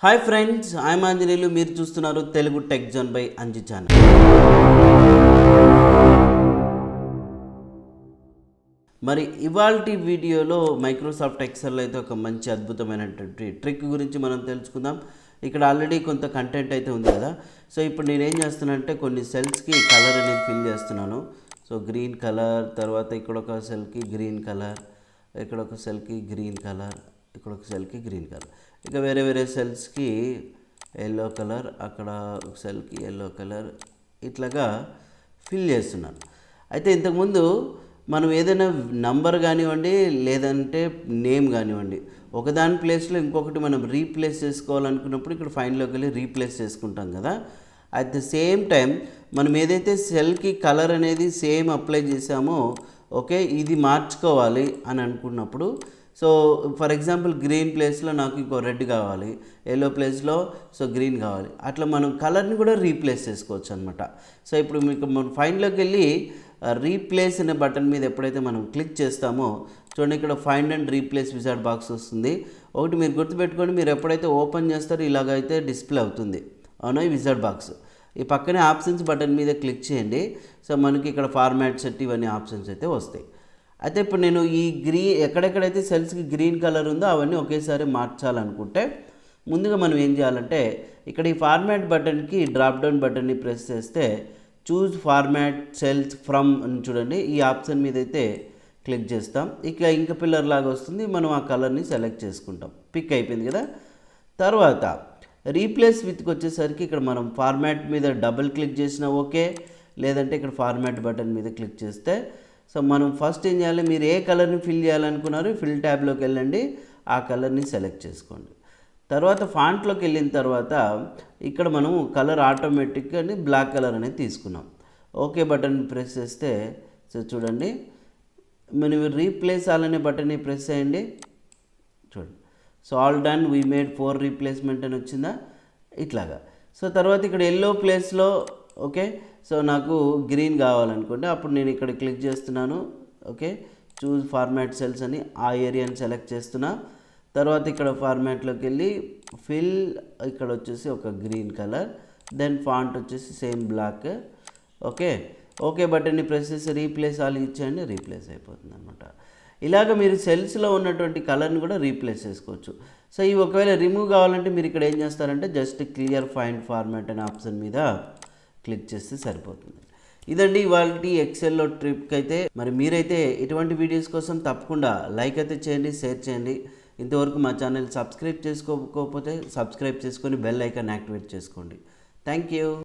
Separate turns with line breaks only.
Hi friends, I'm Anjaneyulu. మీరు చూస్తున్నారు Telugu tech zone by Anji channel. మరి ఇవాల్టి వీడియోలో మైక్రోసాఫ్ట్ ఎక్సెల్ అయితే ఒక మంచి అద్భుతమైనటువంటి ట్రిక్ గురించి మనం తెలుసుకుందాం. ఇక్కడ ఆల్రెడీ కొంత కంటెంట్ అయితే ఉంది కదా. సో ఇప్పుడు నేనేం చేస్తున్నానంటే కొన్ని సెల్స్కి కలర్ అనేది ఫిల్ చేస్తున్నాను. సో గ్రీన్ కలర్, తర్వాత ఇక్కడ ఒక సెల్కి గ్రీన్ కలర్, ఇక్కడ ఒక సెల్కి గ్రీన్ కలర్, ఇక్కడ ఒక సెల్కి గ్రీన్ కలర్, ఇక వేరే వేరే సెల్స్కి ఎల్లో కలర్, అక్కడ ఒక సెల్కి ఎల్లో కలర్, ఇట్లాగా ఫిల్ చేస్తున్నాను. అయితే ఇంతకుముందు మనం ఏదైనా నంబర్ కానివ్వండి, లేదంటే నేమ్ కానివ్వండి, ఒకదాని ప్లేస్లో ఇంకొకటి మనం రీప్లేస్ చేసుకోవాలనుకున్నప్పుడు ఇక్కడ ఫైన్లోకి వెళ్ళి రీప్లేస్ చేసుకుంటాం కదా. అట్ ద సేమ్ టైం మనం ఏదైతే సెల్కి కలర్ అనేది సేమ్ అప్లై చేసామో, ఓకే ఇది మార్చుకోవాలి అని అనుకున్నప్పుడు, సో ఫర్ ఎగ్జాంపుల్ గ్రీన్ ప్లేస్లో నాకు ఇంకో రెడ్ కావాలి, ఎల్లో ప్లేస్లో సో గ్రీన్ కావాలి, అట్లా మనం కలర్ని కూడా రీప్లేస్ చేసుకోవచ్చు అనమాట. సో ఇప్పుడు మీకు మనం ఫైండ్లోకి వెళ్ళి రీప్లేస్ అనే బటన్ మీద ఎప్పుడైతే మనం క్లిక్ చేస్తామో చూడండి, ఇక్కడ find and replace wizard box వస్తుంది. ఒకటి మీరు గుర్తుపెట్టుకోండి, మీరు ఎప్పుడైతే ఓపెన్ చేస్తారో ఇలాగైతే డిస్ప్లే అవుతుంది, అవునా, ఈ విజార్డ్ బాక్స్. ఈ పక్కనే ఆప్షన్స్ బటన్ మీద క్లిక్ చేయండి. సో మనకి ఇక్కడ ఫార్మాట్ సెట్ ఇవన్నీ ఆప్షన్స్ అయితే వస్తాయి. అయితే ఇప్పుడు నేను ఈ ఎక్కడెక్కడైతే సెల్స్కి గ్రీన్ కలర్ ఉందో అవన్నీ ఒకేసారి మార్చాలనుకుంటే ముందుగా మనం ఏం చేయాలంటే ఇక్కడ ఈ ఫార్మాట్ బటన్కి డ్రాప్ డౌన్ బటన్ని ప్రెస్ చేస్తే చూజ్ ఫార్మాట్ సెల్స్ ఫ్రమ్ అని చూడండి, ఈ ఆప్షన్ మీద అయితే క్లిక్ చేస్తాం. ఇక ఇంక పిల్లర్ లాగా వస్తుంది, మనం ఆ కలర్ని సెలెక్ట్ చేసుకుంటాం. పిక్ అయిపోయింది కదా. తర్వాత రీప్లేస్ విత్కి వచ్చేసరికి ఇక్కడ మనం ఫార్మాట్ మీద డబుల్ క్లిక్ చేసినా ఓకే, లేదంటే ఇక్కడ ఫార్మాట్ బటన్ మీద క్లిక్ చేస్తే సో మనం ఫస్ట్ ఏం చేయాలి, మీరు ఏ కలర్ని ఫిల్ చేయాలనుకున్నారు ఫిల్ ట్యాబ్లోకి వెళ్ళండి, ఆ కలర్ని సెలెక్ట్ చేసుకోండి. తర్వాత ఫాంట్లోకి వెళ్ళిన తర్వాత ఇక్కడ మనం కలర్ ఆటోమేటిక్ అని బ్లాక్ కలర్ అనేది తీసుకున్నాం. ఓకే బటన్ ప్రెస్ చేస్తే సో చూడండి, మనం రీప్లేస్ అలానే బటన్ని ప్రెస్ చేయండి, చూడండి. So all done, we made 4 replacement అని వచ్చిందా ఇట్లాగా. సో తర్వాత ఇక్కడ ఎల్లో ప్లేస్లో ఓకే, సో నాకు గ్రీన్ కావాలనుకోండి, అప్పుడు నేను ఇక్కడ క్లిక్ చేస్తున్నాను. ఓకే, చూజ్ ఫార్మాట్ సెల్స్ అని ఆ ఏరియాని సెలెక్ట్ చేస్తున్నా. తర్వాత ఇక్కడ ఫార్మాట్లోకి వెళ్ళి ఫిల్, ఇక్కడ వచ్చేసి ఒక గ్రీన్ కలర్, దెన్ ఫాంట్ వచ్చేసి సేమ్ బ్లాక్. ఓకే, ఓకే బటన్ని ప్రెస్ చేసి రీప్లేస్ ఆల్ ఇచ్చేయండి, రీప్లేస్ అయిపోతుంది అనమాట. ఇలాగ మీరు సెల్స్లో ఉన్నటువంటి కలర్ని కూడా రీప్లేస్ చేసుకోవచ్చు. సో ఇవి ఒకవేళ రిమూవ్ కావాలంటే మీరు ఇక్కడ ఏం చేస్తారంటే జస్ట్ క్లియర్ ఫైండ్ ఫార్మాట్ అనే ఆప్షన్ మీద క్లిక్ చేస్తే సరిపోతుంది. ఇదండి ఇవాళ ఎక్సెల్లో ట్రిక్ అయితే. మరి మీరైతే ఇటువంటి వీడియోస్ కోసం తప్పకుండా లైక్ అయితే చేయండి, షేర్ చేయండి. ఇంతవరకు మా ఛానల్ సబ్స్క్రైబ్ చేసుకోకపోతే సబ్స్క్రైబ్ చేసుకొని బెల్ ఐకాన్ యాక్టివేట్ చేసుకోండి. Thank you.